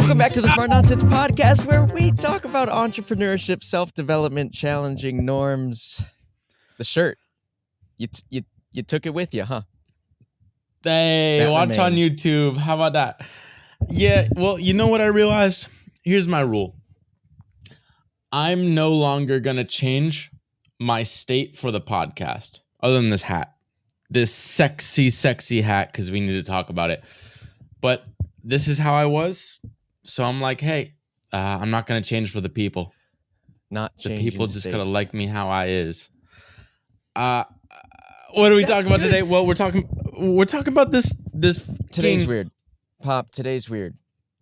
Welcome back to the Smart Nonsense Podcast, where we talk about entrepreneurship, self-development, challenging norms. The shirt, you took it with you, huh? Hey, That watch on remains. YouTube. How about that? Yeah, well, you know what I realized? Here's my rule. I'm no longer going to change my state for the podcast, other than this hat. This sexy hat, because we need to talk about it. But this is how I was. So I'm like, hey, I'm not going to change for the people. Not The changing people just state. gotta like me how I is. What are we talking about good. today? Well, we're talking about this Today's fucking- weird. Pop, today's weird.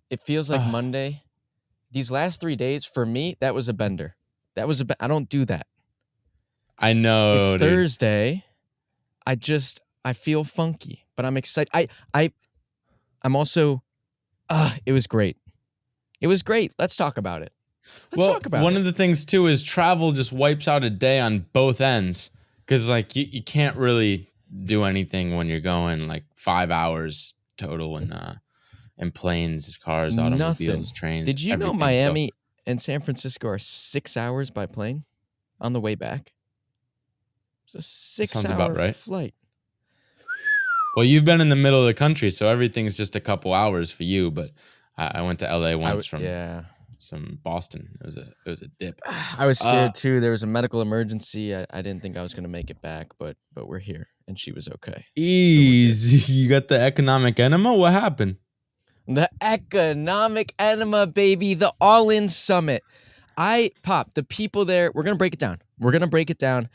It feels like Monday. These last 3 days, for me, that was a bender. I don't do that. I know. It's dude. Thursday. I feel funky, but I'm excited. I'm also, it was great. It was great. Let's talk about it. Let's talk about one it. of the things too is travel just wipes out a day on both ends, because like you can't really do anything when you're going like 5 hours total in planes, cars, automobiles, trains. Did you know everything. Miami and San Francisco are 6 hours by plane on the way back? It's a 6-hour right. flight. Well, you've been in the middle of the country, so everything's just a couple hours for you. But I went to LA once from Boston. It was a dip. I was scared too. There was a medical emergency. I didn't think I was going to make it back, but we're here, and she was okay. Easy. You got the economic enema? What happened? The economic enema, baby. The all-in summit. The people there, we're going to break it down.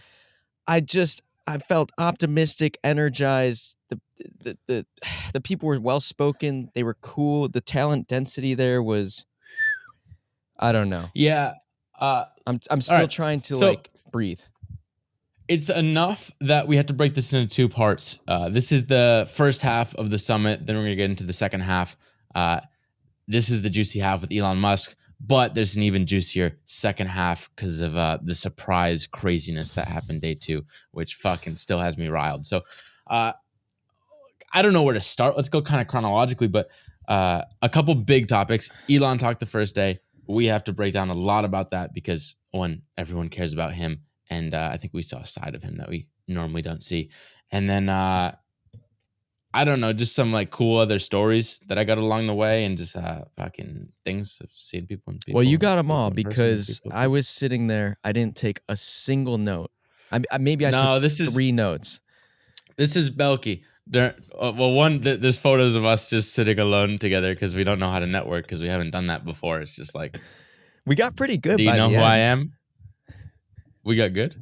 I felt optimistic, energized. The people were well-spoken. They were cool. The talent density there was, I don't know. Yeah. I'm still trying to breathe. It's enough that we have to break this into two parts. This is the first half of the summit. Then we're going to get into the second half. This is the juicy half with Elon Musk, but there's an even juicier second half because of the surprise craziness that happened day 2, which fucking still has me riled. So I don't know where to start. Let's go kind of chronologically, but a couple big topics. Elon talked the first day. We have to break down a lot about that because, one, everyone cares about him, and I think we saw a side of him that we normally don't see. And then I don't know, just some like cool other stories that I got along the way, and just fucking things of seeing people and people. Well, you got them all because I was sitting there. I didn't take a single note. I took 3 notes. This is Belky. There's photos of us just sitting alone together because we don't know how to network because we haven't done that before. It's just like we got pretty good. Do you know who I am? We got good.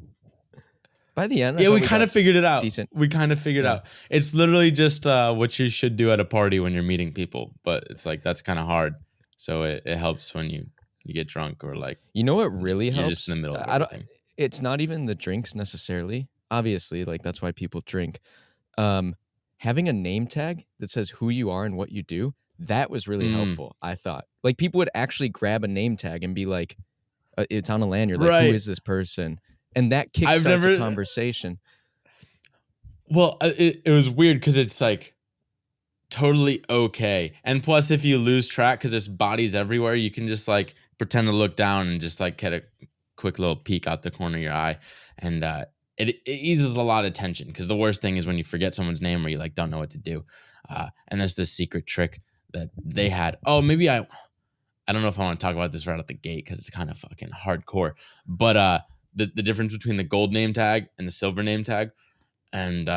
By the end, yeah, we kind of figured it out. Decent. We kind of figured out. It's literally just what you should do at a party when you're meeting people, but it's like that's kind of hard. So it helps when you get drunk or like what really helps. You're just in the middle of everything. It's not even the drinks necessarily. Obviously, like that's why people drink. Having a name tag that says who you are and what you do, that was really helpful. I thought like people would actually grab a name tag and be like, "It's on a lanyard." Like, who is this person? And that kickstarts a conversation. Well, it was weird because it's like totally okay. And plus, if you lose track because there's bodies everywhere, you can just like pretend to look down and just like get a quick little peek out the corner of your eye. And it eases a lot of tension because the worst thing is when you forget someone's name or you like don't know what to do. And there's this secret trick that they had. Oh, maybe I don't know if I want to talk about this right out the gate because it's kind of fucking hardcore. But the difference between the gold name tag and the silver name tag. And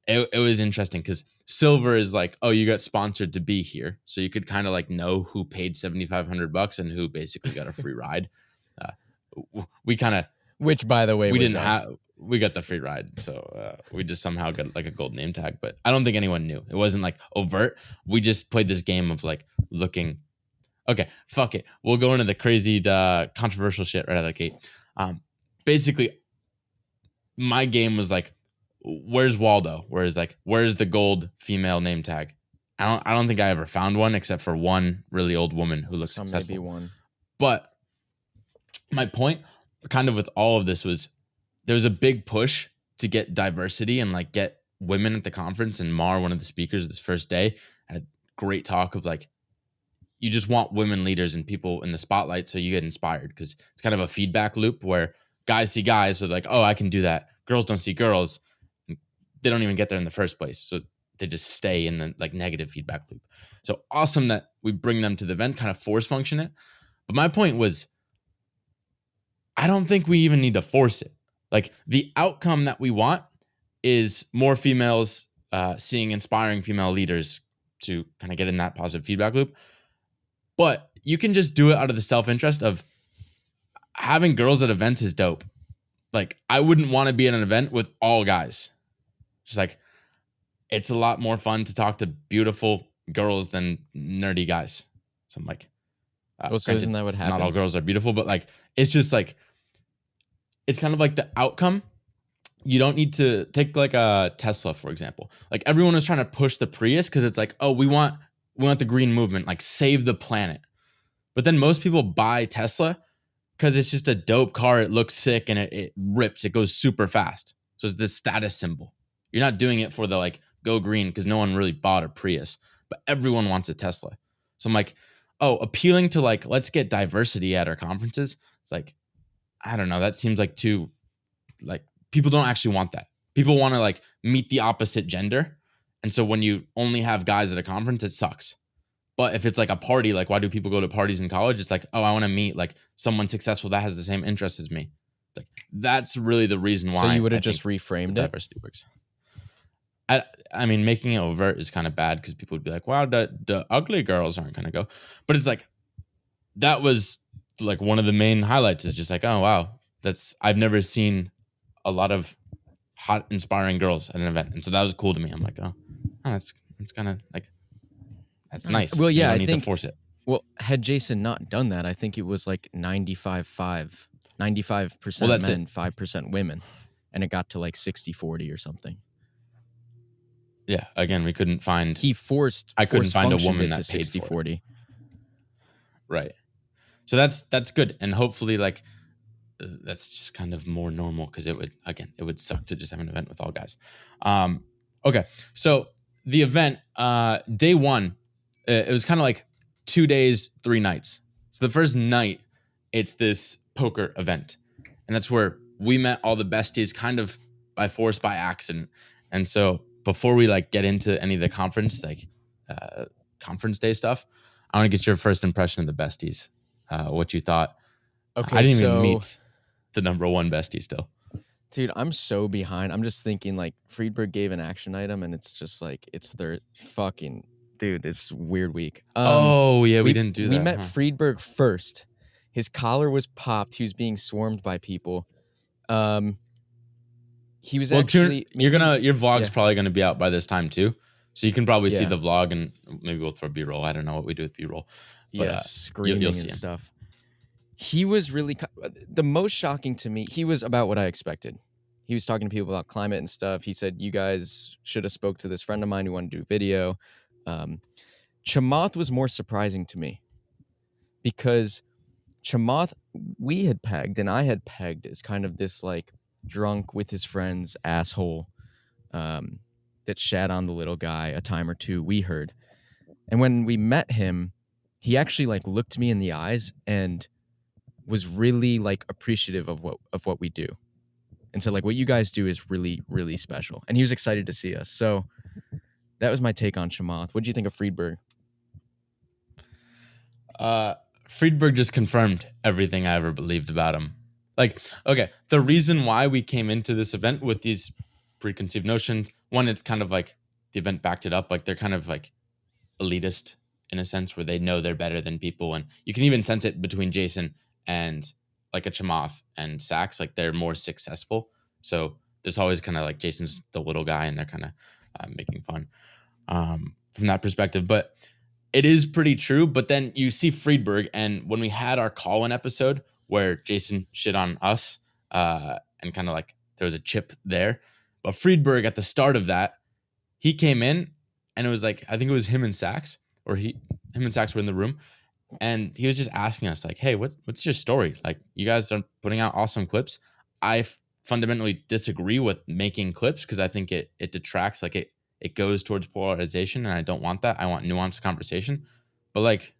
it was interesting because silver is like, oh, you got sponsored to be here. So you could kind of like know who paid $7,500 and who basically got a free ride. We kind of, which by the way, we got the free ride. So we just somehow got like a gold name tag, but I don't think anyone knew. It wasn't like overt. We just played this game of like looking. Okay, fuck it. We'll go into the crazy controversial shit right out of the gate. Basically, my game was like, where's Waldo? Where's the gold female name tag? I don't think I ever found one except for one really old woman who looks successful. Maybe one. But my point kind of with all of this was there was a big push to get diversity and like get women at the conference. And Mar, one of the speakers this first day, had great talk of like, you just want women leaders and people in the spotlight, so you get inspired, because it's kind of a feedback loop where guys see guys, so like, oh, I can do that. Girls don't see girls. They don't even get there in the first place, so they just stay in the like negative feedback loop. So awesome that we bring them to the event, kind of force function it. But my point was, I don't think we even need to force it. Like, the outcome that we want is more females seeing inspiring female leaders to kind of get in that positive feedback loop. But you can just do it out of the self-interest of having girls at events is dope. Like, I wouldn't want to be at an event with all guys. Just like, it's a lot more fun to talk to beautiful girls than nerdy guys. So I'm like, Well, so isn't that what happened? Not all girls are beautiful, but like, it's just like, it's kind of like the outcome. You don't need to take like a Tesla, for example. Like, everyone was trying to push the Prius because it's like, oh, we want the green movement, like save the planet. But then most people buy Tesla because it's just a dope car. It looks sick and it rips. It goes super fast. So it's this status symbol. You're not doing it for the like go green, because no one really bought a Prius, but everyone wants a Tesla. So I'm like, oh, appealing to like, let's get diversity at our conferences. It's like, I don't know. That seems like too, like, people don't actually want that. People want to like meet the opposite gender. And so when you only have guys at a conference, it sucks. But if it's like a party, like, why do people go to parties in college? It's like, oh, I want to meet like someone successful that has the same interests as me. It's like, that's really the reason why. So you would have just reframed it? Diversity works. I mean, making it overt is kind of bad, because people would be like, wow, the ugly girls aren't going to go. But it's like, that was like one of the main highlights, is just like, oh, wow, I've never seen a lot of hot, inspiring girls at an event. And so that was cool to me. I'm like, oh that's kind of like, that's nice. Well, yeah, you don't I need think to force it. Well, had Jason not done that, I think it was like 95% men, 5% women, and it got to like 60-40 or something. Yeah, again, we couldn't find. I couldn't find a woman to that paid 60-40. Right. So that's good, and hopefully, like, that's just kind of more normal, because it would suck to just have an event with all guys. Okay, so the event, day one, it was kind of like 2 days, 3 nights. So the first night, it's this poker event, and that's where we met all the besties, kind of by force, by accident. And so before we like get into any of the conference, like conference day stuff, I want to get your first impression of the besties. What you thought. Okay, I didn't even meet the number one bestie still. Dude, I'm so behind. I'm just thinking like Friedberg gave an action item, and it's just like, it's their fucking, dude, it's weird week. Oh yeah, we didn't do that. We met Friedberg first. His collar was popped. He was being swarmed by people. He was actually. Your vlog's probably gonna be out by this time too, so you can probably see the vlog, and maybe we'll throw B-roll. I don't know what we do with B-roll. But, screaming and stuff. He was really the most shocking to me. He was about what I expected. He was talking to people about climate and stuff. He said, you guys should have spoke to this friend of mine who wanted to do video. Chamath was more surprising to me, because Chamath, we had pegged, and I had pegged as kind of this like drunk with his friends asshole that shat on the little guy a time or two, we heard. And when we met him, he actually like looked me in the eyes and was really like appreciative of what we do. And so like, what you guys do is really, really special. And he was excited to see us. So that was my take on Chamath. What do you think of Friedberg? Friedberg just confirmed everything I ever believed about him. Like, okay, the reason why we came into this event with these preconceived notions, one, it's kind of like the event backed it up. Like, they're kind of like elitist in a sense, where they know they're better than people. And you can even sense it between Jason and like a Chamath and Sax. Like, they're more successful. So there's always kind of like Jason's the little guy, and they're kind of making fun from that perspective. But it is pretty true. But then you see Friedberg, and when we had our call-in episode where Jason shit on us and kind of like there was a chip there. But Friedberg, at the start of that, he came in, and it was like, I think it was him and Sax, or him and Sax were in the room, and he was just asking us like, hey, what's your story? Like, you guys are putting out awesome clips. I fundamentally disagree with making clips, because I think it detracts, like it goes towards polarization, and I don't want that. I want nuanced conversation. But like,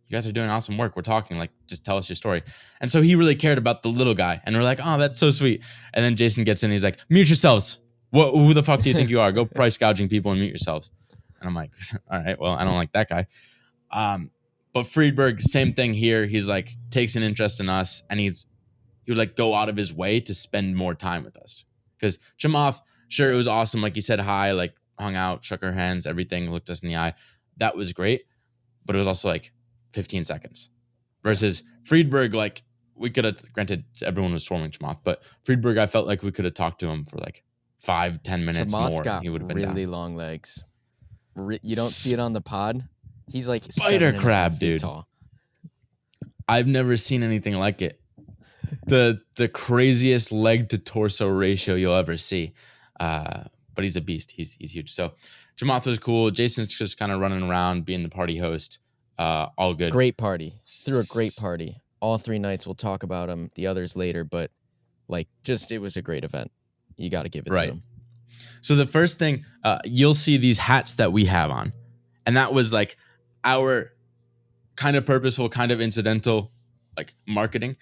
you guys are doing awesome work. We're talking, like, just tell us your story. And so he really cared about the little guy. And we're like, oh, that's so sweet. And then Jason gets in and he's like, mute yourselves. Who the fuck do you think you are? Go price gouging people and mute yourselves. And I'm like, all right, well, I don't like that guy. But Friedberg, same thing here. He's like, takes an interest in us, and he would like go out of his way to spend more time with us. Because Chamath, sure, it was awesome. Like, he said hi, like hung out, shook our hands, everything, looked us in the eye. That was great. But it was also like 15 seconds. Versus Friedberg, like, we could have, granted, everyone was swarming Chamath, but Friedberg, I felt like we could have talked to him for like 5-10 minutes Chamath's more. got He would have been really down. long legs. You don't see it on the pod. He's like Spider 7.5 crab, feet dude. tall. I've never seen anything like it. The craziest leg to torso ratio you'll ever see. But he's a beast. He's huge. So Chamath was cool. Jason's just kind of running around, being the party host. All good. Great party. Threw a great party. All 3 nights. We'll talk about them, the others later, but like, just, it was a great event. You got to give it to him. So the first thing, you'll see these hats that we have on. And that was like our kind of purposeful, kind of incidental, like, marketing,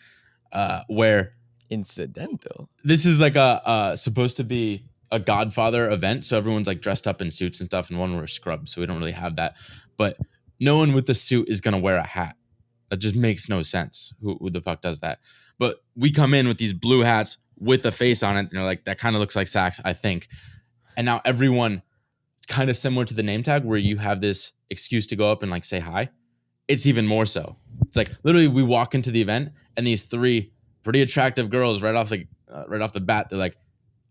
where Incidental. this is like a supposed to be a Godfather event. So everyone's like dressed up in suits and stuff, and one wears scrubs. So we don't really have that. But no one with the suit is going to wear a hat. That just makes no sense. Who the fuck does that? But we come in with these blue hats with a face on it. And they're like, that kind of looks like Sax, I think. And now everyone, kind of similar to the name tag, where you have this excuse to go up and like say hi. It's even more so. It's like literally we walk into the event and these 3 pretty attractive girls right off the bat, they're like,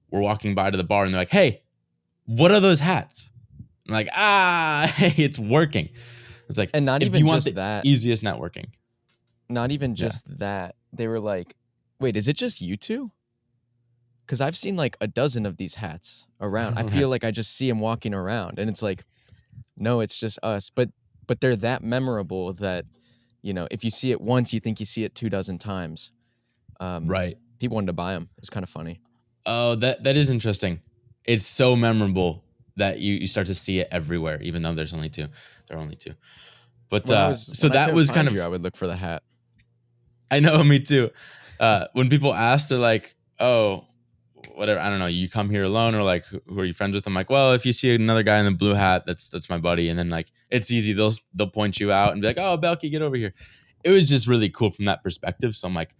we're walking by to the bar and they're like, hey, what are those hats? I'm like, hey, it's working. It's like, And not if even you want just the that. easiest networking. Not even just that. They were like, wait, is it just you two? Because I've seen like a dozen of these hats around. I feel like I just see them walking around, and it's like, no, it's just us. But they're that memorable that, you know, if you see it once, you think you see it 24 times. Right. People wanted to buy them. It was kind of funny. Oh, that is interesting. It's so memorable that you start to see it everywhere, even though there's only 2. There are only 2. But When I was kind of, I would look for the hat. I know, me too. When people ask, they're like, oh, whatever, I don't know, you come here alone, or like, who are you friends with? I'm like, well, if you see another guy in the blue hat, that's my buddy. And then like, it's easy. They'll point you out and be like, oh, Belky, get over here. It was just really cool from that perspective. So I'm like,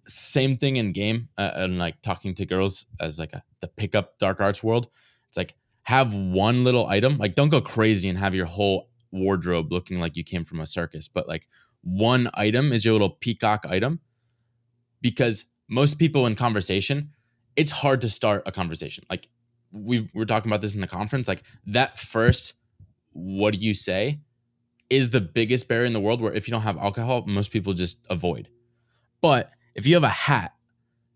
same thing in game, and like talking to girls as like the pickup dark arts world. It's like, have one little item, like don't go crazy and have your whole wardrobe looking like you came from a circus, but like one item is your little peacock item. Because most people in conversation, it's hard to start a conversation. Like we're talking about this in the conference, like that first, what do you say, is the biggest barrier in the world, where if you don't have alcohol, most people just avoid. But if you have a hat,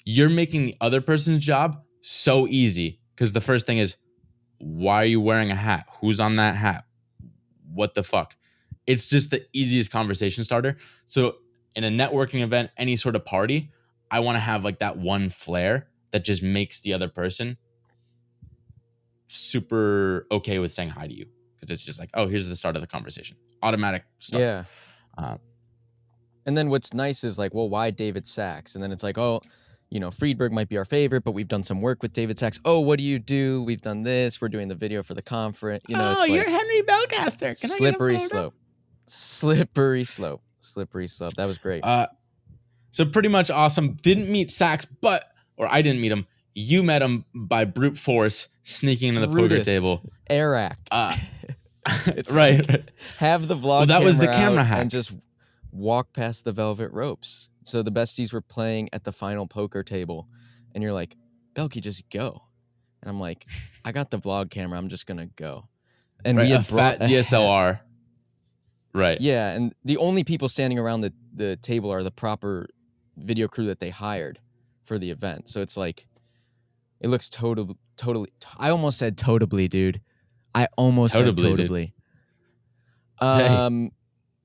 you're making the other person's job so easy, because the first thing is, why are you wearing a hat? Who's on that hat? What the fuck? It's just the easiest conversation starter. So in a networking event, any sort of party, I want to have like that one flair that just makes the other person super okay with saying hi to you. Because it's just like, oh, here's the start of the conversation. Automatic start. Yeah. And then what's nice is like, well, why David Sachs? And then it's like, oh, you know, Friedberg might be our favorite, but we've done some work with David Sachs. Oh, what do you do? We've done this. We're doing the video for the conference. You know, it's you're like Henry Belcaster. Can slippery I get a photo? slope. Slippery slope. Slippery slope. That was great. So pretty much awesome. Didn't meet Sachs, or I didn't meet him. You met him by brute force, sneaking into the poker table. Eric. It's right. like, have the vlog. Well, that was the camera out hack. and just walk past the velvet ropes. So the besties were playing at the final poker table, and you're like, Belky, just go. And I'm like, I got the vlog camera. I'm just gonna go. And we had fat brought DSLR. Right. Yeah, and the only people standing around the table are the proper video crew that they hired for the event. So it's like, it looks totally. I almost said totably, dude. I almost said totably.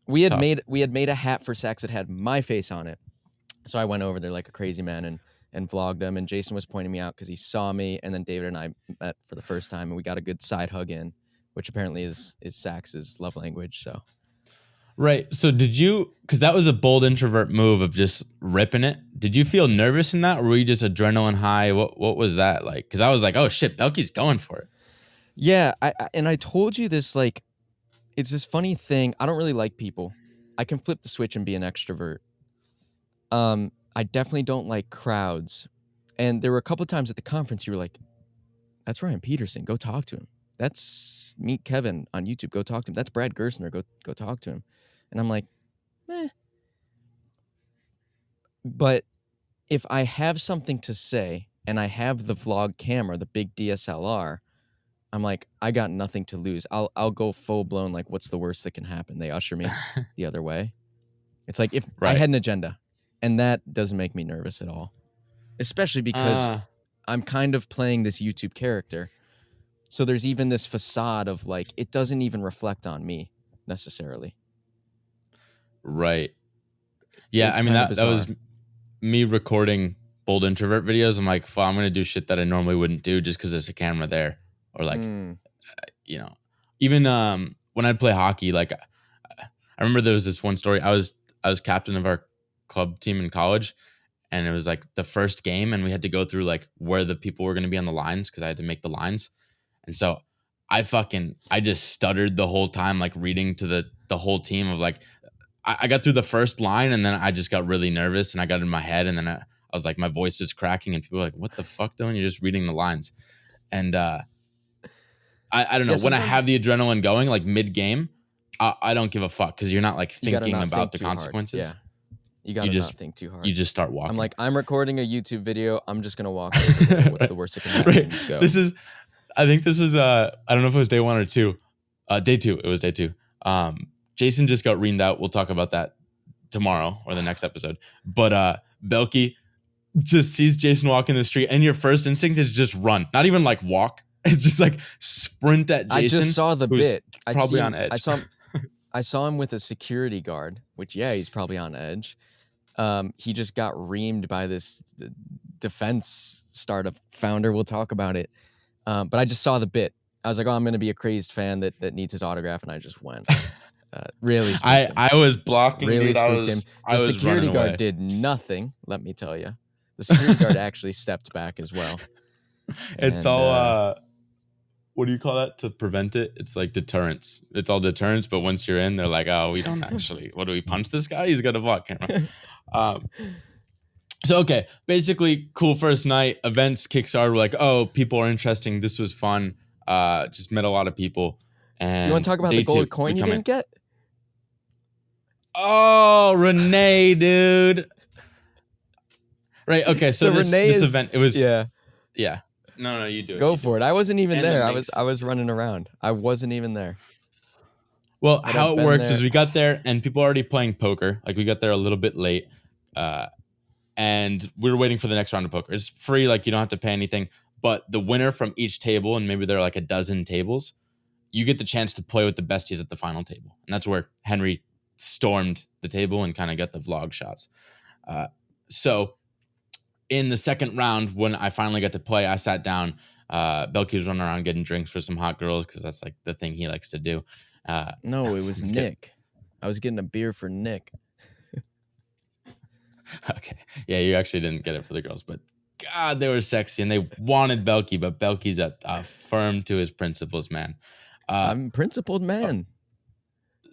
We had made a hat for Sax that had my face on it. So I went over there like a crazy man and vlogged him. And Jason was pointing me out because he saw me. And then David and I met for the first time, and we got a good side hug in, which apparently is Sax's love language. So Right. So did you, because that was a bold introvert move of just ripping it. Did you feel nervous in that, or were you just adrenaline high? What was that like? Because I was like, oh shit, Belky's going for it. Yeah, and I told you this, like, it's this funny thing. I don't really like people. I can flip the switch and be an extrovert. I definitely don't like crowds. And there were a couple times at the conference you were like, "That's Ryan Peterson. Go talk to him. That's Meet Kevin on YouTube. Go talk to him. That's Brad Gerstner. Go talk to him." And I'm like, "Eh." But if I have something to say and I have the vlog camera, the big DSLR, I'm like, I got nothing to lose. I'll go full blown, like, what's the worst that can happen? They usher me the other way. It's like if I Right. had an agenda, and that doesn't make me nervous at all. Especially because Uh, I'm kind of playing this YouTube character. So there's even this facade of, like, it doesn't even reflect on me necessarily. right. Yeah. It's I mean, kind of that was bizarre. me recording bold introvert videos. I'm like, well, I'm going to do shit that I normally wouldn't do just because there's a camera there. Or like, Mm. you know, even when I'd play hockey, like I remember there was this one story. I was captain of our club team in college, and it was like the first game, and we had to go through like where the people were going to be on the lines because I had to make the lines. And so I just stuttered the whole time, like reading to the whole team of like I got through the first line, and then I just got really nervous, and I got in my head, and then I was like, my voice is cracking, and people were like, "What the fuck, Dylan? You're just reading the lines." And I don't Yeah, know, when I sometimes have the adrenaline going, like mid game, I don't give a fuck because you're not like you got to thinking not think about the too hard. Yeah, consequences. you got You to not just think too you hard. just start I'm walking. like, I'm recording a YouTube video. I'm just going to walk over there. What's the worst that can happen? Right. Go. This is I think this was I don't know if it was day one or two. Day two. It was day two. Jason just got reamed out. We'll talk about that tomorrow or the next episode. But Belky just sees Jason walking the street, and your first instinct is just run. Not even like walk. It's just like sprint at I just Jason, saw the who's bit. I probably see on him. edge. I saw him with a security guard, which, yeah, he's probably on edge. He just got reamed by this defense startup founder. We'll talk about it. But I just saw the bit. I was like, oh, I'm going to be a crazed fan that needs his autograph, and I just went. Really spooked him. I was blocking, Really dude. spooked him. I The was running security guard away. did nothing, let me tell you. The security guard actually stepped back as well. It's And all what do you call that to prevent it? It's like deterrence. It's all deterrence, but once you're in, they're like, oh, we don't actually. What do we punch this guy? He's got a vlog camera. Um, so okay, basically, cool first night. Events kickstarted. We're like, oh, people are interesting. This was fun. Just met a lot of people. And you want to talk about the day two, gold we coin you come in. didn't get? Oh, Renee, dude. Right. Okay. So this Renee this is, event, it was yeah. No, you do it. Go You do for it. I wasn't even And there. then I makes was us- running around. I wasn't even there. Well, But how I've it been works there. is we got there and people are already playing poker. Like we got there a little bit late, and we were waiting for the next round of poker. It's free, like you don't have to pay anything. But the winner from each table, and maybe there are like a dozen tables, you get the chance to play with the besties at the final table, and that's where Henry stormed the table and kind of got the vlog shots. So in the second round, when I finally got to play, I sat down. Belky was running around getting drinks for some hot girls because that's like the thing he likes to do. No, it was Okay. Nick. I was getting a beer for Nick. Okay. Yeah, you actually didn't get it for the girls, but God, they were sexy and they wanted Belky, but Belky's firm to his principles, man. I'm a principled man.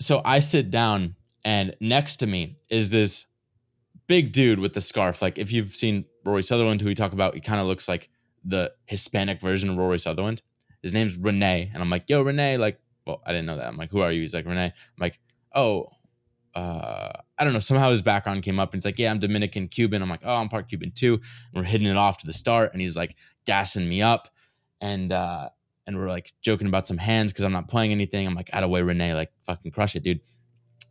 So I sit down, and next to me is this big dude with the scarf. Like if you've seen Rory Sutherland, who we talk about, he kind of looks like the Hispanic version of Rory Sutherland. His name's Renee, and I'm like, yo, Renee. Like, well, I didn't know that. I'm like, who are you? He's like, Renee. I'm like, oh, I don't know. Somehow his background came up, and he's like, yeah, I'm Dominican Cuban. I'm like, oh, I'm part Cuban too. And we're hitting it off to the start, and he's like gassing me up, and we're like joking about some hands because I'm not playing anything. I'm like, out of way, Renee, like fucking crush it, dude.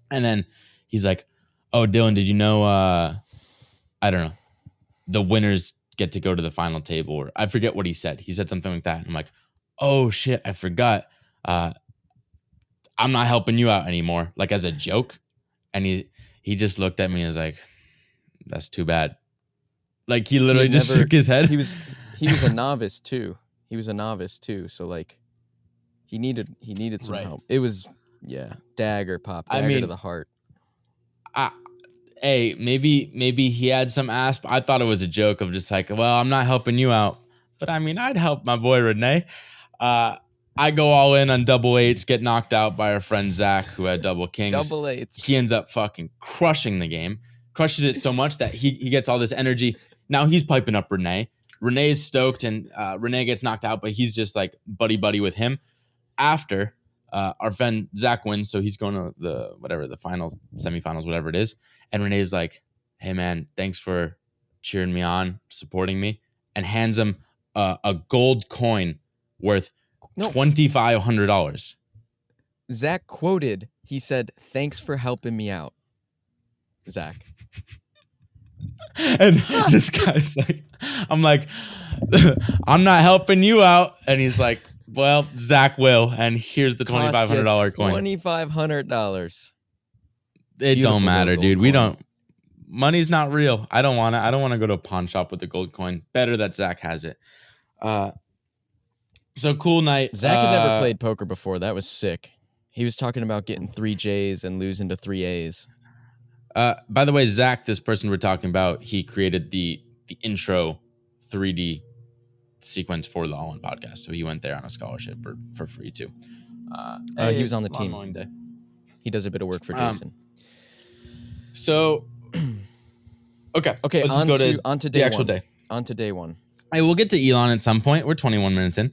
And then he's like, oh, Dylan, did you know? I don't know. The winners get to go to the final table, or I forget what he said. He said something like that. And I'm like, oh shit, I forgot. I'm not helping you out anymore, like as a joke. And he just looked at me and was like, that's too bad. Like he literally just shook his head. He was a novice too. So like he needed some Right. help. It was Yeah, dagger pop, I dagger to mean, the heart. I, hey, maybe he had some asp. I thought it was a joke of just like, well, I'm not helping you out, but I mean, I'd help my boy Renee. I go all in on double eights, get knocked out by our friend Zach, who had double kings. Double eights. He ends up fucking crushing the game, crushes it so much that he gets all this energy. Now he's piping up Renee. Renee's stoked, and Renee gets knocked out, but he's just like buddy with him. After our friend Zach wins, so he's going to the final, semifinals, whatever it is. And Renee's like, "Hey man, thanks for cheering me on, supporting me," and hands him a gold coin worth $2,500. Zach quoted, he said, "Thanks for helping me out." Zach. And this guy's like, I'm like, I'm not helping you out. And he's like, well, Zach will. And here's the $2,500 coin. $2,500. It Beautiful don't matter, gold dude. We coin. don't. Money's not real. I don't want to go to a pawn shop with a gold coin. Better that Zach has it. So cool night. Zach had never played poker before. That was sick. He was talking about getting 3 J's and losing to 3 A's. By the way, Zach, this person we're talking about, he created the intro 3D sequence for the All In podcast. So he went there on a scholarship for free too. He was on the team. Day. He does a bit of work for Jason. So, okay, let's on to day the actual one. day. On to day one. Hey, we'll get to Elon at some point. We're 21 minutes in.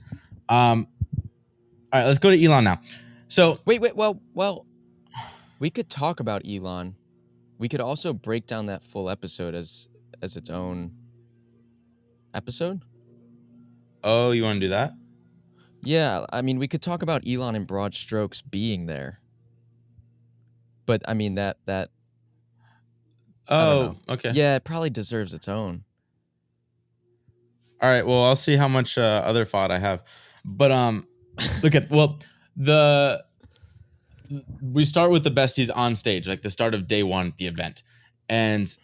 All right, let's go to Elon now. So wait. Well, we could talk about Elon. We could also break down that full episode as its own episode. Oh, you want to do that? Yeah, I mean, we could talk about Elon in broad strokes being there. But I mean that. Oh, I don't know. Okay. Yeah, it probably deserves its own. All right. Well, I'll see how much other thought I have. But we start with the besties on stage, like the start of day one, the event, and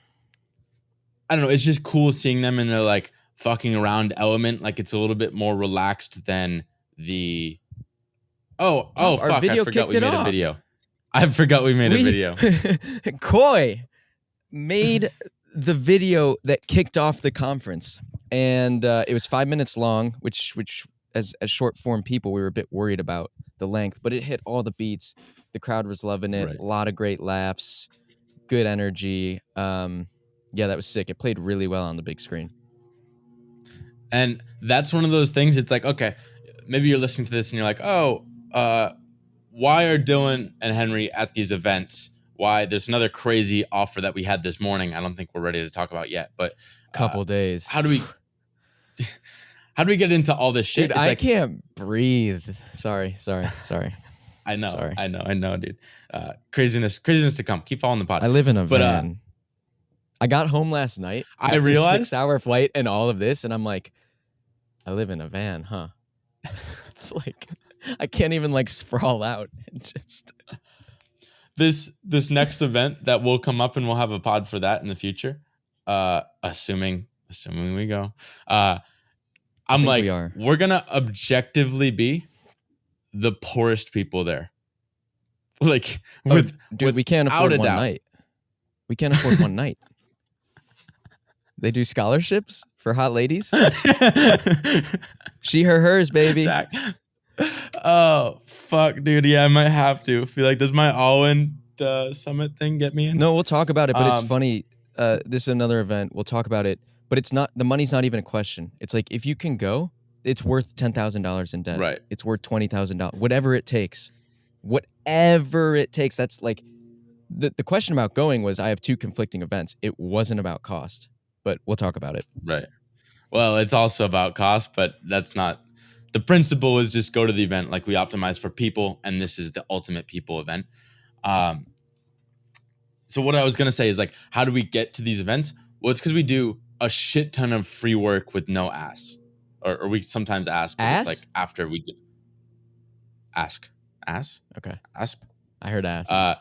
I don't know. It's just cool seeing them in their like fucking around element. Like it's a little bit more relaxed than the. Oh, our fuck! video I forgot kicked we it made off. a video. I forgot we made a video. Koi made the video that kicked off the conference, and it was 5 minutes long, which as short form people, we were a bit worried about the length, but it hit all the beats. The crowd was loving it. Right. A lot of great laughs, good energy. Yeah, that was sick. It played really well on the big screen. And that's one of those things. It's like, okay, maybe you're listening to this and you're like, why are Dylan and Henry at these events? Why? There's another crazy offer that we had this morning. I don't think we're ready to talk about yet, but couple days. How do we get into all this shit? Dude, I can't breathe. Sorry. I know. Sorry. I know, dude. Craziness to come. Keep following the pod. I live in a van. I got home last night. I realized 6-hour flight and all of this, and I'm like, I live in a van, huh? It's like I can't even like sprawl out and just. This next event that will come up, and we'll have a pod for that in the future. Assuming we we're gonna objectively be the poorest people there. Like we can't afford one doubt. night. We can't afford one night. They do scholarships for hot ladies. She, her, hers, baby. Jack. Oh fuck, dude. Yeah, I might have to. Feel like, does my all-in summit thing get me in? No, we'll talk about it. But it's funny. This is another event. We'll talk about it. But it's not. The money's not even a question. It's like if you can go, it's worth $10,000 in debt. Right. It's worth $20,000. Whatever it takes. Whatever it takes. That's like the question about going was I have 2 conflicting events. It wasn't about cost. But we'll talk about it. Right. Well, it's also about cost, but that's not. The principle is just go to the event. Like we optimize for people, and this is the ultimate people event. So what I was gonna say is like, how do we get to these events? Well, it's because we do a shit ton of free work with no ass, or we sometimes ask. But Ass? it's like after we do. Ask. Okay. Asp. I heard ass.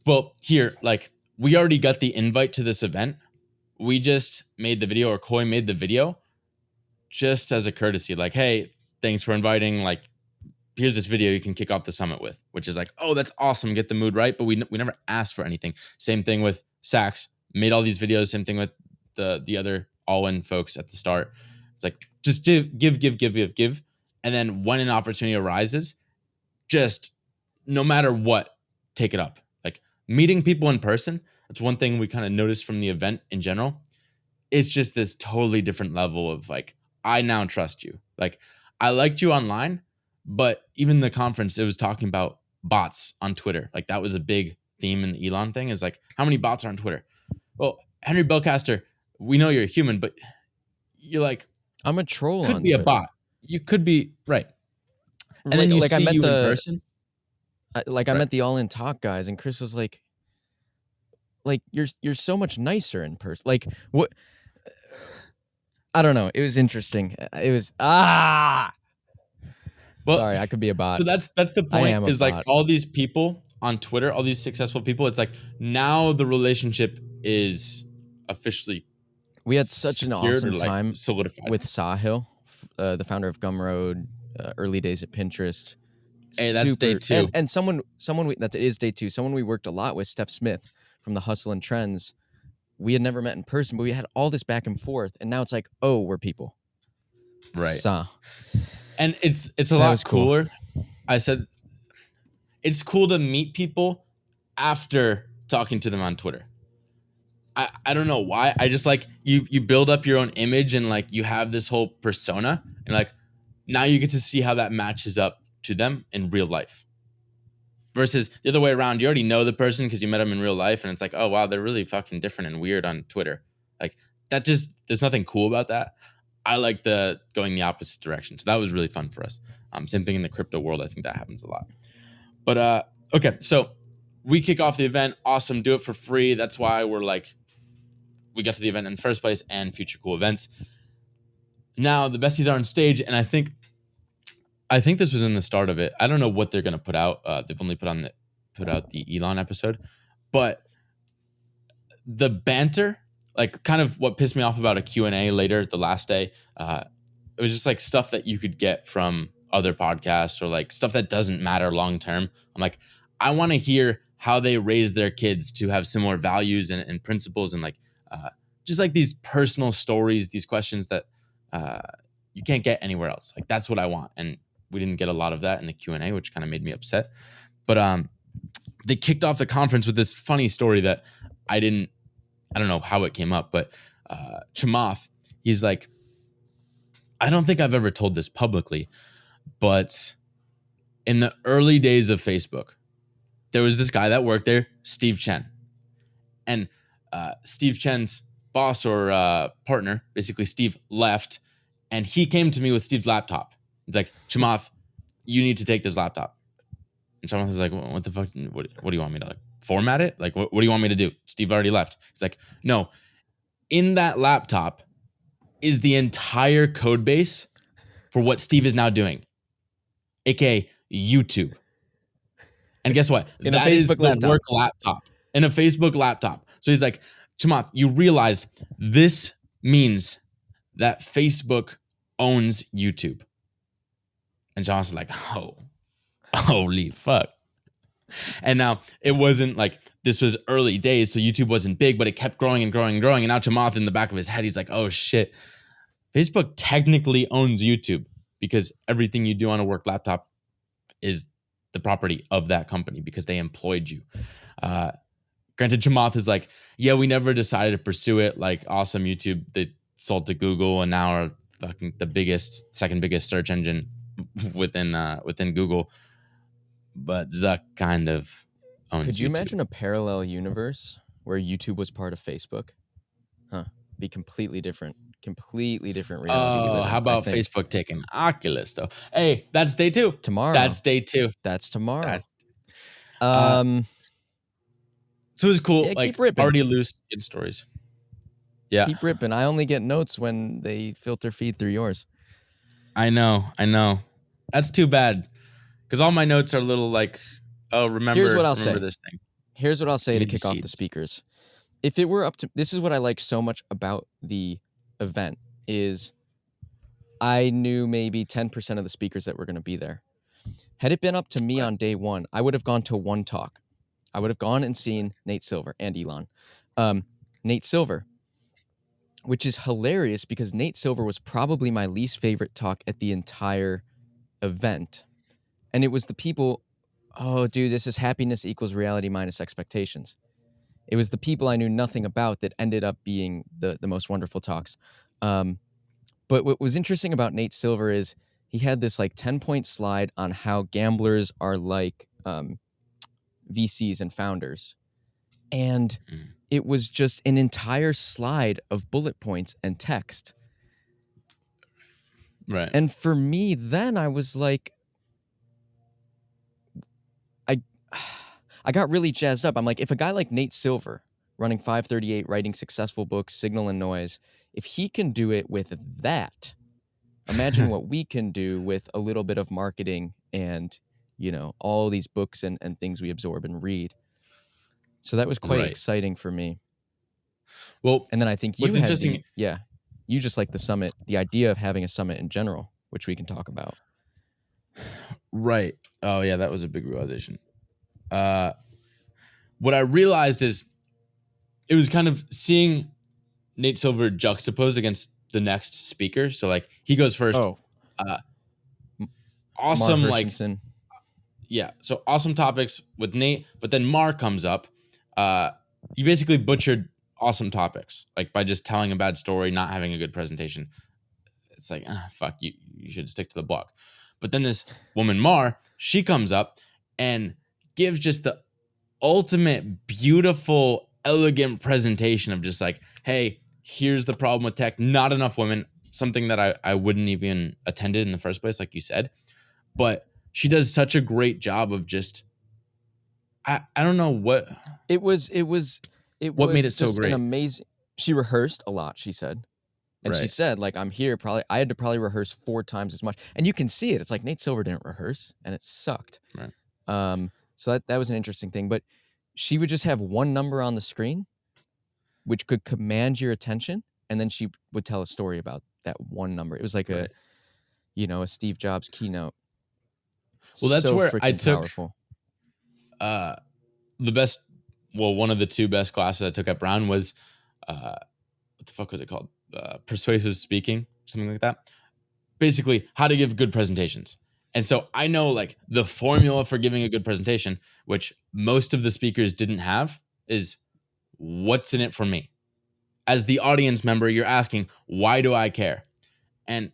Well, here, like we already got the invite to this event. We just made the video, or Koi made the video, just as a courtesy. Like, hey, thanks for inviting. Like, here's this video you can kick off the summit with, which is like, oh, that's awesome, get the mood right. But we never asked for anything. Same thing with Sax, made all these videos. Same thing with the other all-in folks at the start. It's like, just give. And then when an opportunity arises, just no matter what, take it up. Like meeting people in person, that's one thing we kind of noticed from the event in general. It's just this totally different level of like, I now trust you. Like I liked you online, but even the conference, it was talking about bots on Twitter. Like that was a big theme in the Elon thing, is like, how many bots are on Twitter? Well, Henry Belcaster, we know you're a human, but you're like, I'm a troll could on be Twitter. a bot. You could be right. And then you like see I met you in the person. I met the All In Talk guys, and Chris was like you're so much nicer in person. Like what? I don't know. It was interesting. It was Well, sorry, I could be a bot. so that's the I point, am a is like bot. all these people on Twitter, all these successful people, it's like now the relationship is officially We had such an secured or awesome like time solidified. with Sahil, the founder of Gumroad, early days at Pinterest. Hey, that's day 2. And someone that is day 2. Someone we worked a lot with, Steph Smith from the Hustle and Trends. We had never met in person, but we had all this back and forth, and now it's like, oh, we're people. Right. So, and it's a lot cool. cooler. I said it's cool to meet people after talking to them on Twitter. I don't know why. I just like you build up your own image and like you have this whole persona, and like now you get to see how that matches up to them in real life. Versus the other way around, you already know the person because you met them in real life, and it's like, oh wow, they're really fucking different and weird on Twitter. Like that just, there's nothing cool about that. I like the going the opposite direction. So that was really fun for us. Same thing in the crypto world. I think that happens a lot. But okay, so we kick off the event. Awesome, do it for free. That's why we're like, we got to the event in the first place, and future cool events. Now the besties are on stage, and I think this was in the start of it. I don't know what they're gonna put out. They've only put out the Elon episode, but the banter, like kind of what pissed me off about a Q&A later the last day, it was just like stuff that you could get from other podcasts or like stuff that doesn't matter long term. I'm like, I want to hear how they raise their kids to have similar values and principles, and like just like these personal stories, these questions that you can't get anywhere else. Like that's what I want, and we didn't get a lot of that in the Q&A, which kind of made me upset. But they kicked off the conference with this funny story that I don't know how it came up, but Chamath, he's like, I don't think I've ever told this publicly, but in the early days of Facebook, there was this guy that worked there, Steve Chen. And Steve Chen's boss or partner, basically Steve, left, and he came to me with Steve's laptop. He's like, Chamath, you need to take this laptop. And Chamath was like, what the fuck? What do you want me to like format it? Like, what do you want me to do? Steve already left. He's like, no, in that laptop is the entire code base for what Steve is now doing, aka YouTube. And guess what? In a That is Facebook the laptop. work laptop. In a Facebook laptop. So he's like, Chamath, you realize this means that Facebook owns YouTube. And John's like, oh, holy fuck. And now it wasn't like, this was early days, so YouTube wasn't big, but it kept growing and growing and growing. And now Chamath, in the back of his head, he's like, oh shit, Facebook technically owns YouTube because everything you do on a work laptop is the property of that company because they employed you. Granted, Chamath is like, yeah, we never decided to pursue it. Like, awesome, YouTube, they sold to Google and now are fucking the second biggest search engine within Google. But Zuck kind of owns Could you YouTube. imagine a parallel universe where YouTube was part of Facebook? Huh. Be completely different reality we live in. How about Facebook taking Oculus though? Hey, that's day 2. Tomorrow. That's day 2. That's tomorrow. So it was cool. Yeah, like keep ripping. Already loose in stories. Yeah. Keep ripping. I only get notes when they filter feed through yours. I know. That's too bad. Because all my notes are little like, oh, remember this thing. Here's what I'll say to Need the kick off the seeds. speakers. If it were up to, this is what I like so much about the event, is I knew maybe 10% of the speakers that were going to be there. Had it been up to me Right. on day one, I would have gone to one talk. I would have gone and seen Nate Silver and Elon. Nate Silver, which is hilarious because Nate Silver was probably my least favorite talk at the entire event. And it was the people, oh, dude, this is happiness equals reality minus expectations. It was the people I knew nothing about that ended up being the most wonderful talks. But what was interesting about Nate Silver is he had this like 10-point slide on how gamblers are like VCs and founders. And Mm. it was just an entire slide of bullet points and text. Right. And for me, then I was like, I got really jazzed up. I'm like, if a guy like Nate Silver, running 538, writing successful books, Signal and Noise, if he can do it with that, imagine what we can do with a little bit of marketing and, all these books and things we absorb and read. So that was quite Right. exciting for me. Well, And then I think you what's had interesting, you just like the summit, the idea of having a summit in general, which we can talk about. right? Oh yeah, that was a big realization. What I realized is it was kind of seeing Nate Silver juxtaposed against the next speaker. So like he goes first. Oh, Uh, Mar awesome, like Hershenson. yeah. So awesome topics with Nate, but then Mar comes up. You basically butchered awesome topics like by just telling a bad story, not having a good presentation. It's like fuck you. You should stick to the block. But then this woman Mar, she comes up and gives just the ultimate beautiful elegant presentation of just like, hey, here's the problem with tech. Not enough women, something that I wouldn't even attended in the first place, like you said. But she does such a great job of just I don't know what It was made it so just an great. amazing. She rehearsed a lot, she said. And she Right. said, like, I'm here probably, I had to probably rehearse 4 times as much. And you can see it. It's like Nate Silver didn't rehearse and it sucked. Right. So that was an interesting thing. But she would just have one number on the screen, which could command your attention. And then she would tell a story about that one number. It was like Right. a Steve Jobs keynote. Well, that's so where I freaking took powerful. the best, well, one of the 2 best classes I took at Brown was what the fuck was it called? Persuasive speaking, something like that. Basically, how to give good presentations. And so I know like the formula for giving a good presentation, which most of the speakers didn't have, is what's in it for me. As the audience member, you're asking, why do I care? And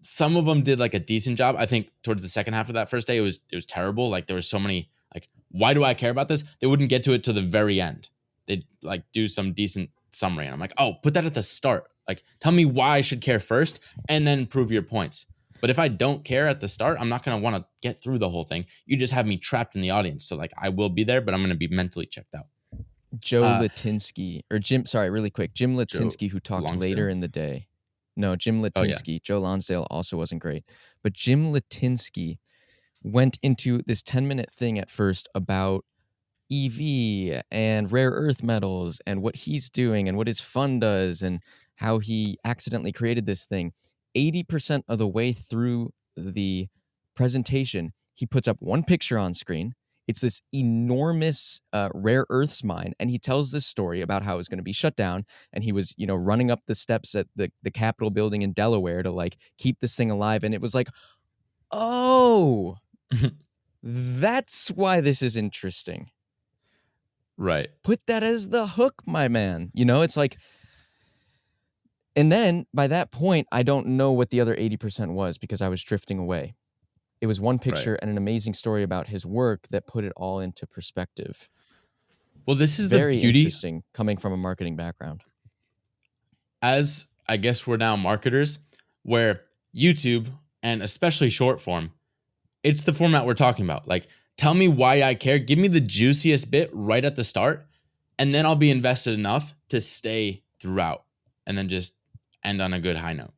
some of them did like a decent job. I think towards the second half of that first day, it was terrible. Like there was so many like, why do I care about this? They wouldn't get to it to the very end. They'd like do some decent summary. And I'm like, oh, put that at the start. Like, tell me why I should care first and then prove your points. But if I don't care at the start, I'm not going to want to get through the whole thing. You just have me trapped in the audience. So like I will be there, but I'm going to be mentally checked out. Joe Latinsky, or Jim, sorry, really quick. Jim Joe Latinsky, who talked later Lonsdale? in the day. No, Jim Oh, yeah. Latinsky. Joe Lonsdale also wasn't great. But Jim Latinsky went into this 10-minute thing at first about EV and rare earth metals and what he's doing and what his fund does and how he accidentally created this thing. 80% of the way through the presentation, he puts up one picture on screen. It's this enormous rare earths mine, and he tells this story about how it was going to be shut down, and he was, running up the steps at the Capitol building in Delaware to like keep this thing alive, and it was like, oh, that's why this is interesting. Right. Put that as the hook, my man. It's like, and then by that point, I don't know what the other 80% was because I was drifting away. It was one picture and an amazing story about his work that put it all into perspective. Well, this is Very the beauty. interesting coming from a marketing background. As I guess we're now marketers, where YouTube and especially short form, it's the format we're talking about. Like, tell me why I care. Give me the juiciest bit right at the start, and then I'll be invested enough to stay throughout and then just end on a good high note.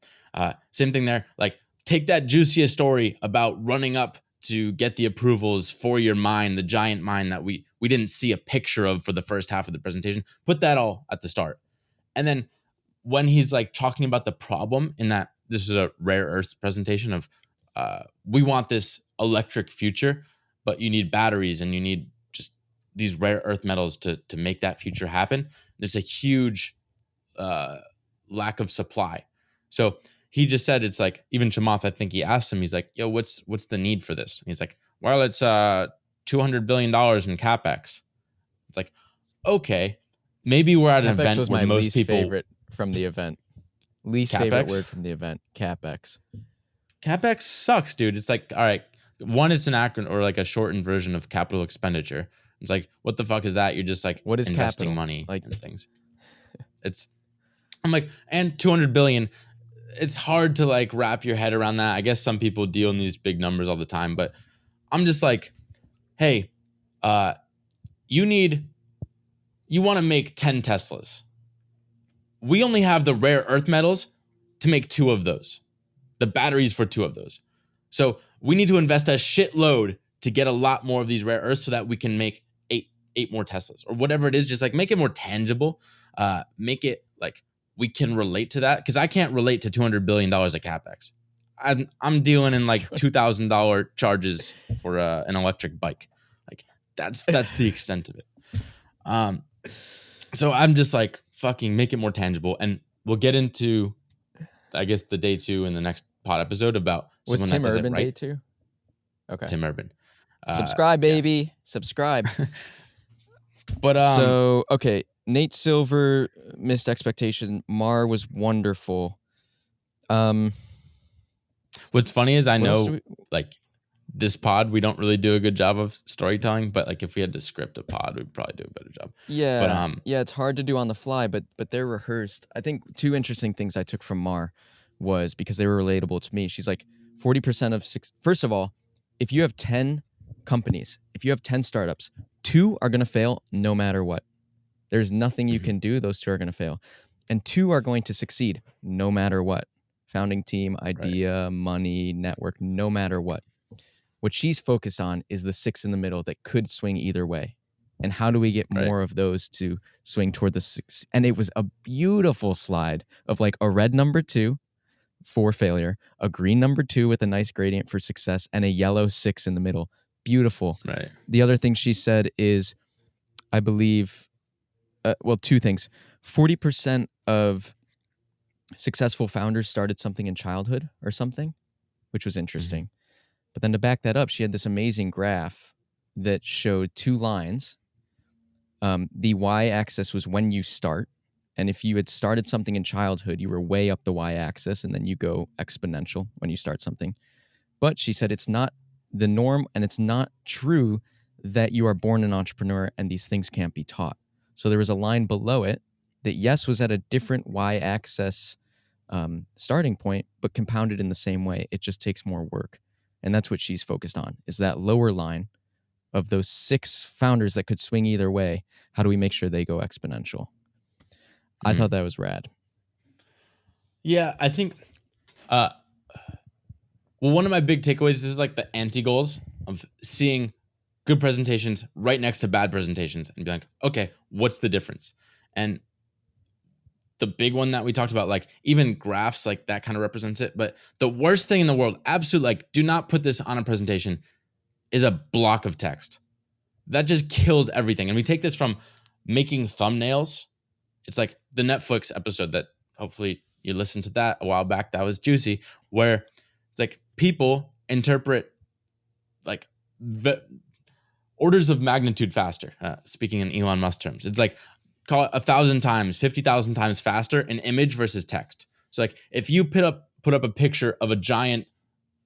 Same thing there. Like, take that juiciest story about running up to get the approvals for your mine, the giant mine that we didn't see a picture of for the first half of the presentation. Put that all at the start. And then when he's like talking about the problem in that, this is a rare earths presentation of we want this electric future, but you need batteries and you need just these rare earth metals to make that future happen. There's a huge lack of supply. So he just said, it's like, even Chamath, I think he asked him, he's like, yo, what's the need for this? And he's like, well, it's $200 billion in CapEx. It's like, okay, maybe we're at an CapEx event was where my most least people favorite from the event. Least favorite CapEx? word from the event. CapEx. CapEx sucks, dude. It's like, all right, one, it's an acronym or like a shortened version of capital expenditure. It's like, what the fuck is that? You're just like What is investing capital? money Like, in things. I'm like, and 200 billion. It's hard to like wrap your head around that. I guess some people deal in these big numbers all the time, but I'm just like, hey, you want to make 10 Teslas. We only have the rare earth metals to make 2 of those, the batteries for 2 of those. So we need to invest a shitload to get a lot more of these rare earths so that we can make eight more Teslas or whatever it is. Just like make it more tangible, make it like we can relate to that, because I can't relate to $200 billion of CapEx. I'm dealing in like $2,000 charges for an electric bike. Like that's the extent of it. So I'm just like, fucking make it more tangible, and we'll get into, I guess, the day 2 in the next pod episode about was someone Tim that does Urban it right. day 2? Okay. Tim Urban. Subscribe, Yeah. baby. Subscribe. But So, okay. Nate Silver missed expectation. Mar was wonderful. What's funny is I What else do know we- like this pod, we don't really do a good job of storytelling, but like if we had to script a pod, we'd probably do a better job. Yeah. But yeah, it's hard to do on the fly, but they're rehearsed. I think 2 interesting things I took from Mar was, because they were relatable to me. She's like 40% of first of all, if you have 10 companies, if you have 10 startups, 2 are going to fail no matter what. There's nothing you can do. Those 2 are going to fail. And 2 are going to succeed no matter what. Founding team, idea, money, network, no matter what. What she's focused on is the 6 in the middle that could swing either way. And how do we get more of those to swing toward the 6? And it was a beautiful slide of like a red number 2 for failure, a green number 2 with a nice gradient for success, and a yellow 6 in the middle. Beautiful. Right. The other thing she said is, I believe, 2 things. 40% of successful founders started something in childhood or something, which was interesting. But then to back that up, she had this amazing graph that showed 2 lines. The y-axis was when you start. And if you had started something in childhood, you were way up the y-axis, and then you go exponential when you start something. But she said it's not the norm, and it's not true that you are born an entrepreneur and these things can't be taught. So there was a line below it that, yes, was at a different y-axis starting point, but compounded in the same way. It just takes more work. And that's what she's focused on, is that lower line of those 6 founders that could swing either way. How do we make sure they go exponential? I thought that was rad. Yeah, I think one of my big takeaways is like the anti-goals of seeing good presentations right next to bad presentations and be like, okay, what's the difference? And the big one that we talked about, like even graphs, like that kind of represents it. But the worst thing in the world, absolutely, like do not put this on a presentation, is a block of text. That just kills everything. And we take this from making thumbnails. It's like the Netflix episode that hopefully you listened to that a while back. That was juicy, where it's like people interpret like the orders of magnitude faster. Speaking in Elon Musk terms, it's like call it 1,000 times, 50,000 times faster in image versus text. So like if you put up a picture of a giant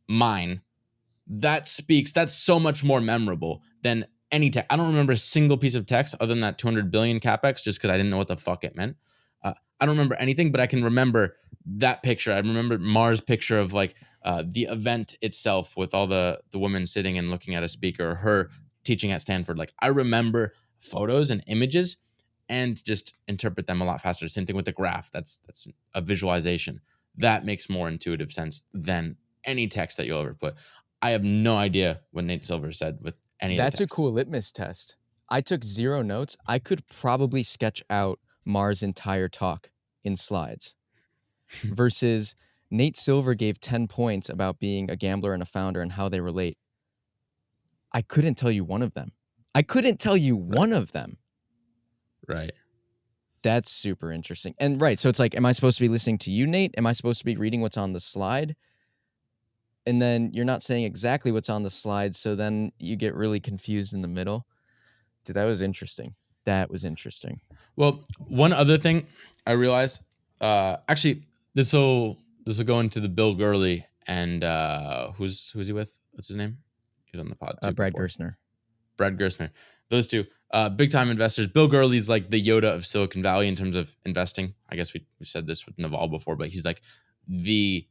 mine, that's so much more memorable than any text. I don't remember a single piece of text other than that 200 billion capex, just because I didn't know what the fuck it meant. I don't remember anything, but I can remember that picture. I remember Mars' picture of like the event itself with all the women sitting and looking at a speaker, or her teaching at Stanford. Like I remember photos and images and just interpret them a lot faster. Same thing with the graph. That's a visualization. That makes more intuitive sense than any text that you'll ever put. I have no idea what Nate Silver said with any of the text. That's a cool litmus test. I took 0 notes. I could probably sketch out Mars' entire talk in slides. Versus Nate Silver gave 10 points about being a gambler and a founder and how they relate. I couldn't tell you one of them. I couldn't tell you one of them. Right. That's super interesting. And right, so it's like, am I supposed to be listening to you, Nate? Am I supposed to be reading what's on the slide? And then you're not saying exactly what's on the slide, so then you get really confused in the middle. Dude, that was interesting. That was interesting. Well, one other thing I realized, actually, this will go into the Bill Gurley and who's he with? What's his name? He's on the pod too. Brad before. Gerstner. Brad Gerstner. Those two, big time investors. Bill Gurley's like the Yoda of Silicon Valley in terms of investing. I guess we've said this with Naval before, but he's like the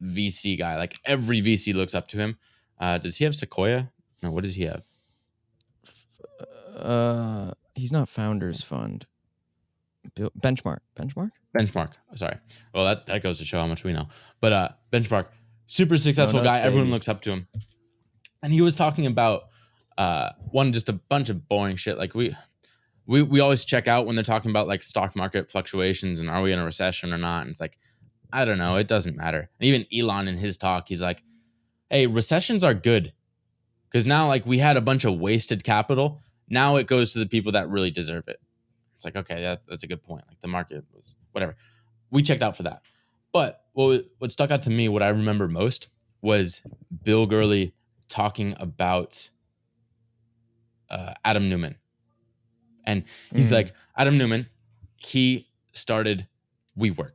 VC guy. Like every VC looks up to him. Does he have Sequoia? No, what does he have? He's not Founders Fund. Benchmark. Benchmark. Sorry. Well, that goes to show how much we know. But Benchmark, super successful guy. Everyone looks up to him. And he was talking about just a bunch of boring shit. Like we always check out when they're talking about like stock market fluctuations and are we in a recession or not. And it's like, I don't know. It doesn't matter. And even Elon in his talk, he's like, hey, recessions are good. Because now like we had a bunch of wasted capital. Now it goes to the people that really deserve it. It's like, okay, that's a good point. Like the market was whatever. We checked out for that. But what stuck out to me, what I remember most was Bill Gurley talking about Adam Neumann. And he's like, Adam Neumann, he started WeWork.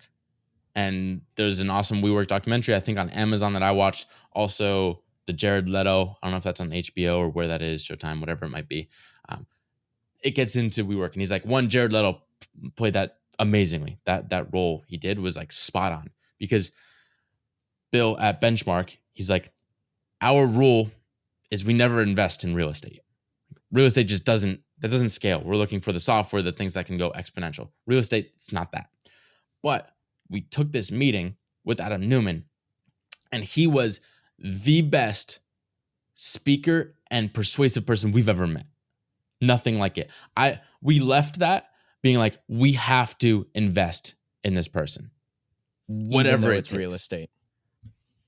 And there's an awesome WeWork documentary, I think on Amazon that I watched. Also the Jared Leto, I don't know if that's on HBO or where that is, Showtime, whatever it might be. It gets into WeWork, and he's like, Jared Leto played that amazingly. That role he did was like spot on, because Bill at Benchmark, he's like, our rule is we never invest in real estate. Real estate just doesn't scale. We're looking for the software, the things that can go exponential. Real estate, it's not that. But we took this meeting with Adam Neumann, and he was the best speaker and persuasive person we've ever met. Nothing like it. We left that being like, we have to invest in this person, whatever it's real estate.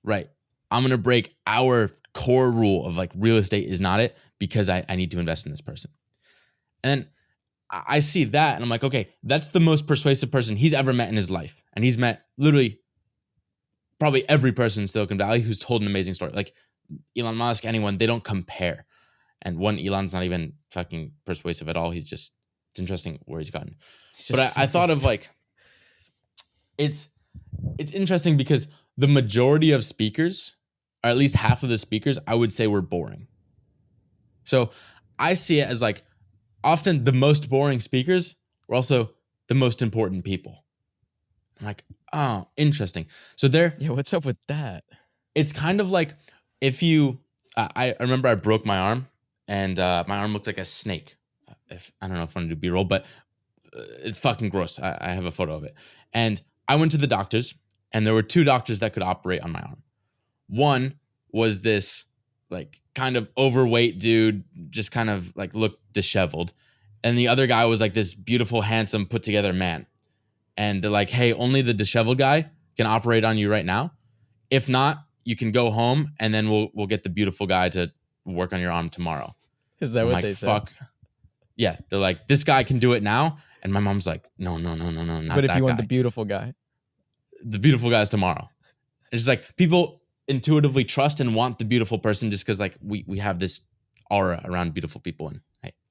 Right. I'm gonna break our core rule of like real estate is not it, because I need to invest in this person. And I see that and I'm like, okay, that's the most persuasive person he's ever met in his life, and he's met literally probably every person in Silicon Valley who's told an amazing story. Like Elon Musk, anyone, they don't compare. And Elon's not even fucking persuasive at all. It's interesting where he's gotten. But I thought of like, it's interesting because the majority of speakers, or at least half of the speakers, I would say were boring. So I see it as like, often the most boring speakers were also the most important people. I'm like, oh, interesting. So what's up with that? It's kind of like if you, I remember I broke my arm. And my arm looked like a snake. I don't know if I want to do B-roll, but it's fucking gross. I have a photo of it. And I went to the doctors, and there were two doctors that could operate on my arm. One was this like kind of overweight dude, just kind of like looked disheveled. And the other guy was like this beautiful, handsome, put together man. And they're like, hey, only the disheveled guy can operate on you right now. If not, you can go home, and then we'll get the beautiful guy to work on your arm tomorrow. Is that what they said? Yeah, they're like, this guy can do it now, and my mom's like, no, not but if that you want guy. the beautiful guy It's tomorrow. It's just like people intuitively trust and want the beautiful person just because like we have this aura around beautiful people, and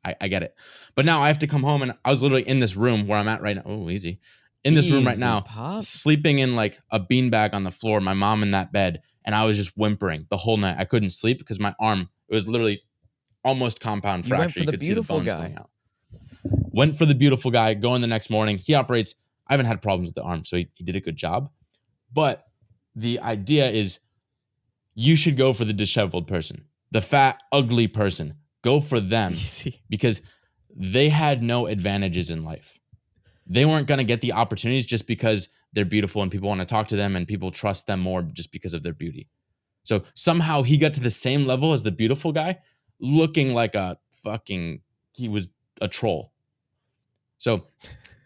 I get it. But now I have to come home, and I was literally in this room where I'm at right now. Oh, easy. In this room right now, sleeping in like a beanbag on the floor, my mom in that bed, and I was just whimpering the whole night. I couldn't sleep because my arm, it was literally almost compound fracture. Went for the beautiful guy. Went for the beautiful guy. Going the next morning. He operates. I haven't had problems with the arm, so he did a good job. But the idea is, you should go for the disheveled person, the fat, ugly person. Go for them. Easy. Because they had no advantages in life. They weren't going to get the opportunities just because they're beautiful and people want to talk to them and people trust them more just because of their beauty. So somehow he got to the same level as the beautiful guy, looking like he was a troll. So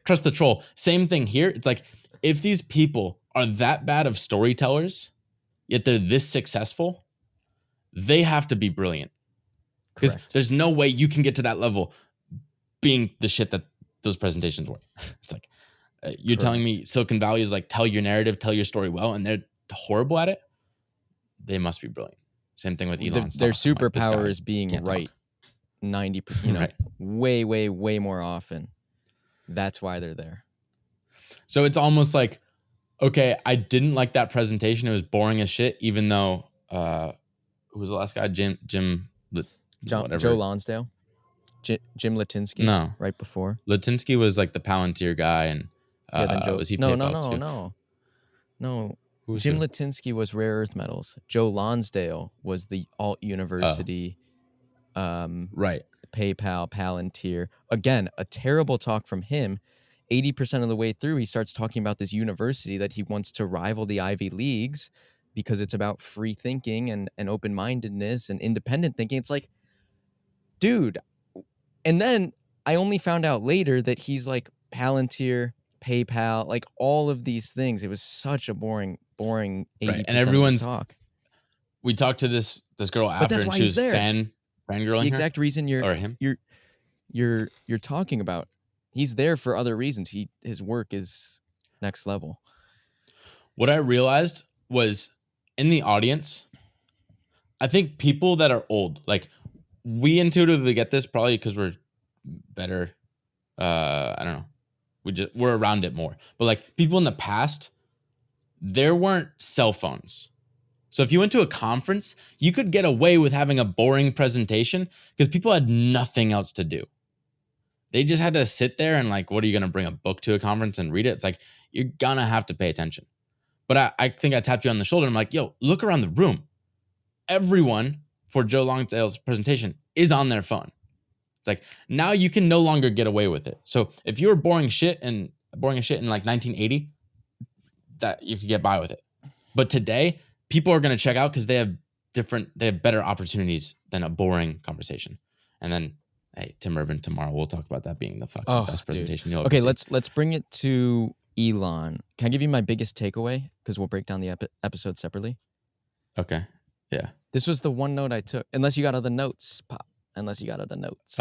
trust the troll. Same thing here. It's like, if these people are that bad of storytellers, yet they're this successful, they have to be brilliant. Because Correct. there's no way you can get to that level being the shit that those presentations were. It's like, you're telling me Silicon Valley is like, tell your narrative, tell your story well, and they're horrible at it? They must be brilliant. Same thing with Elon's Their talk. I'm like, this superpower guy is being can't right talk. 90%, Right. way more often. That's why they're there. So it's almost like, okay, I didn't like that presentation. It was boring as shit, even though, who was the last guy? Whatever. Joe Lonsdale, Jim Latinsky, No. right before. Latinsky was like the Palantir guy, and Yeah, then Joe. was he No. PayPal too? No. Who was Jim who? Latinsky was rare earth metals. Joe Lonsdale was the alt university, Right. PayPal, Palantir. Again, a terrible talk from him. 80% of the way through, he starts talking about this university that he wants to rival the Ivy Leagues because it's about free thinking and open-mindedness and independent thinking. It's like, dude. And then I only found out later that he's like Palantir, PayPal, like all of these things. It was such a boring 80% Right. And of his everyone's talk. We talked to this girl But after, that's and why she he's was there. fangirling The her exact reason or him. you're talking about. He's there for other reasons. His work is next level. What I realized was in the audience, I think people that are old, like we intuitively get this probably because we're better. I don't know. We're around it more. But like people in the past, there weren't cell phones. So if you went to a conference, you could get away with having a boring presentation because people had nothing else to do. They just had to sit there and like, what are you going to bring a book to a conference and read it? It's like, you're going to have to pay attention. But I think I tapped you on the shoulder. And I'm like, yo, look around the room. Everyone for Joe Longdale's presentation is on their phone. It's like, now you can no longer get away with it. So if you were boring as shit in like 1980, that you could get by with it. But today, people are going to check out because they have better opportunities than a boring conversation. And then, hey, Tim Urban tomorrow, we'll talk about that being the fucking best presentation you'll ever see. Okay, let's bring it to Elon. Can I give you my biggest takeaway? Because we'll break down the episode separately. Okay. Yeah. This was the one note I took. Unless you got other notes, Pop. Unless you got other notes.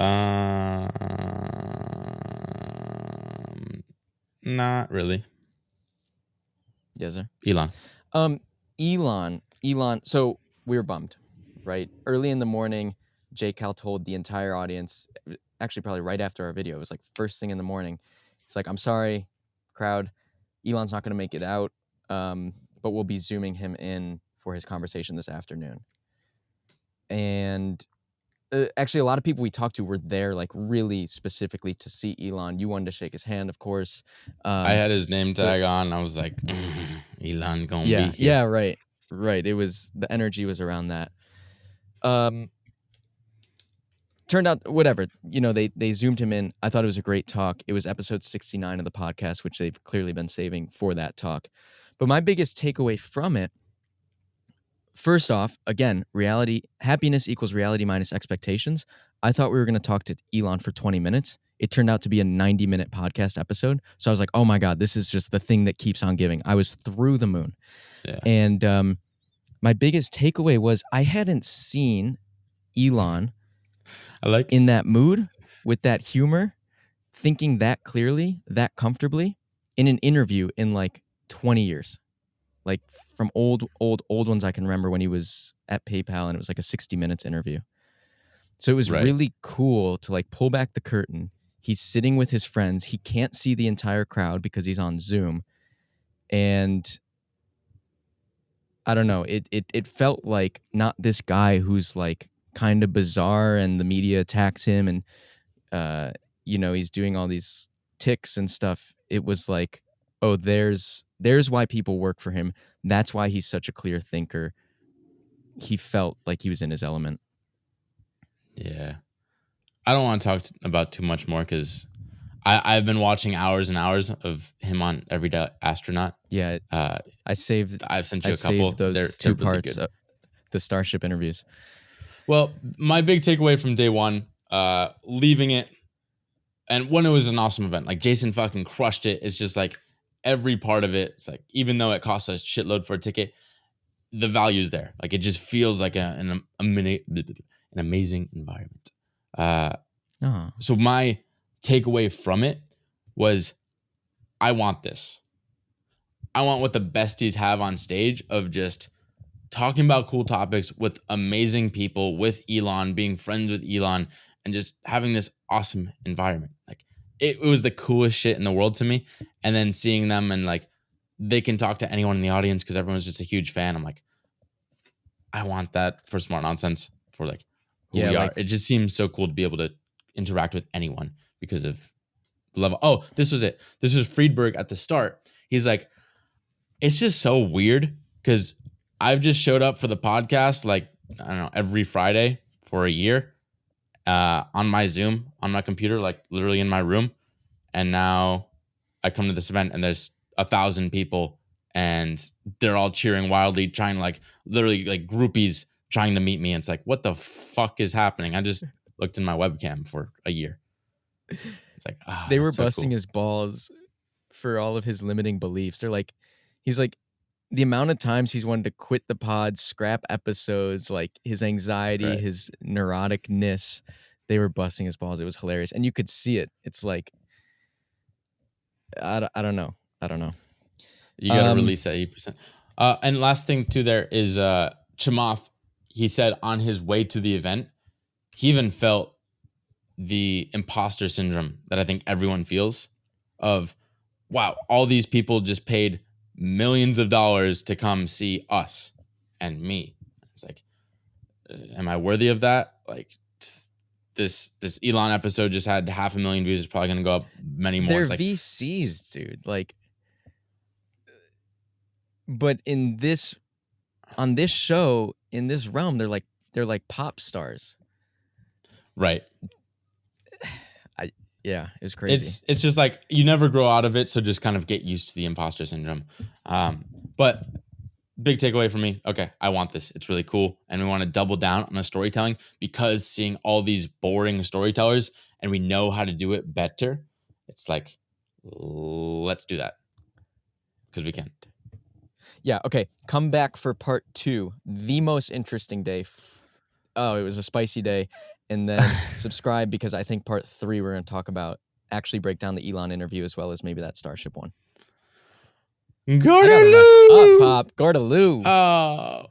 Not really. Yes, sir. Elon. So we were bummed, right? Early in the morning, J. Cal told the entire audience, actually probably right after our video, it was like first thing in the morning. It's like, I'm sorry, crowd, Elon's not going to make it out, but we'll be Zooming him in for his conversation this afternoon. And actually, a lot of people we talked to were there, like really specifically to see Elon. You wanted to shake his hand, of course. I had his name tag on. I was like, Elon gonna be here. Yeah, right. It was, the energy was around that. Turned out, whatever, they zoomed him in. I thought it was a great talk. It was episode 69 of the podcast, which they've clearly been saving for that talk. But my biggest takeaway from it, first off, again, happiness equals reality minus expectations. I thought we were going to talk to Elon for 20 minutes. It turned out to be a 90-minute podcast episode. So I was like, oh my God, this is just the thing that keeps on giving. I was through the moon. Yeah. And my biggest takeaway was I hadn't seen Elon in that mood, with that humor, thinking that clearly, that comfortably in an interview in like 20 years. Like from old ones I can remember when he was at PayPal and it was like a 60 minutes interview. So it was really cool to like pull back the curtain. He's sitting with his friends. He can't see the entire crowd because he's on Zoom. And I don't know, it felt like not this guy who's like kind of bizarre and the media attacks him and he's doing all these tics and stuff. It was like, oh, there's why people work for him. That's why he's such a clear thinker. He felt like he was in his element. Yeah. I don't want to talk about too much more because I've been watching hours and hours of him on Everyday Astronaut. Yeah. I've sent you a couple. Those two really parts, the Starship interviews. Well, my big takeaway from day one, leaving it, and when it was an awesome event, like Jason fucking crushed it. It's just like every part of it. It's like, even though it costs a shitload for a ticket, the value's there. Like it just feels like it an amazing environment. Oh. So my takeaway from it was, I want this. I want what the besties have on stage of just talking about cool topics with amazing people, with Elon, being friends with Elon, and just having this awesome environment. Like it was the coolest shit in the world to me. And then seeing them and like they can talk to anyone in the audience because everyone's just a huge fan. I'm like, I want that for Smart Nonsense, for like who Yeah, we are. like- It just seems so cool to be able to interact with anyone because of the level. Oh, this was it. This was Friedberg at the start. He's like, it's just so weird because I've just showed up for the podcast like, I don't know, every Friday for a year on my Zoom, on my computer, like literally in my room. And now I come to this event and there's 1,000 people and they're all cheering wildly, trying to like literally like groupies trying to meet me. And it's like, what the fuck is happening? I just looked in my webcam for a year. It's like, they were that's so busting cool. his balls for all of his limiting beliefs. They're like, he's like, the amount of times he's wanted to quit the pod, scrap episodes, like his anxiety, Right. his neuroticness, they were busting his balls. It was hilarious. And you could see it. It's like, I don't know. I don't know. You got to release that 8%. And last thing too, there is Chamath. He said on his way to the event, he even felt the imposter syndrome that I think everyone feels of, wow, all these people just paid millions of dollars to come see us and me. It's like, am I worthy of that? Like this Elon episode just had 500,000 views. It's probably going to go up many more. They're It's like VCs, dude. Like, but on this show, in this realm, they're like pop stars. right. Yeah, it was crazy. It's just like you never grow out of it, so just kind of get used to the imposter syndrome. But big takeaway for me, okay, I want this. It's really cool, and we want to double down on the storytelling because seeing all these boring storytellers and we know how to do it better, it's like, let's do that because we can. Yeah, okay. Come back for part 2. The most interesting day. Oh, it was a spicy day. And then subscribe because I think part 3 we're going to talk about, actually break down the Elon interview as well as maybe that Starship one. Gordaloo! Up, Pop. Gordaloo. Oh.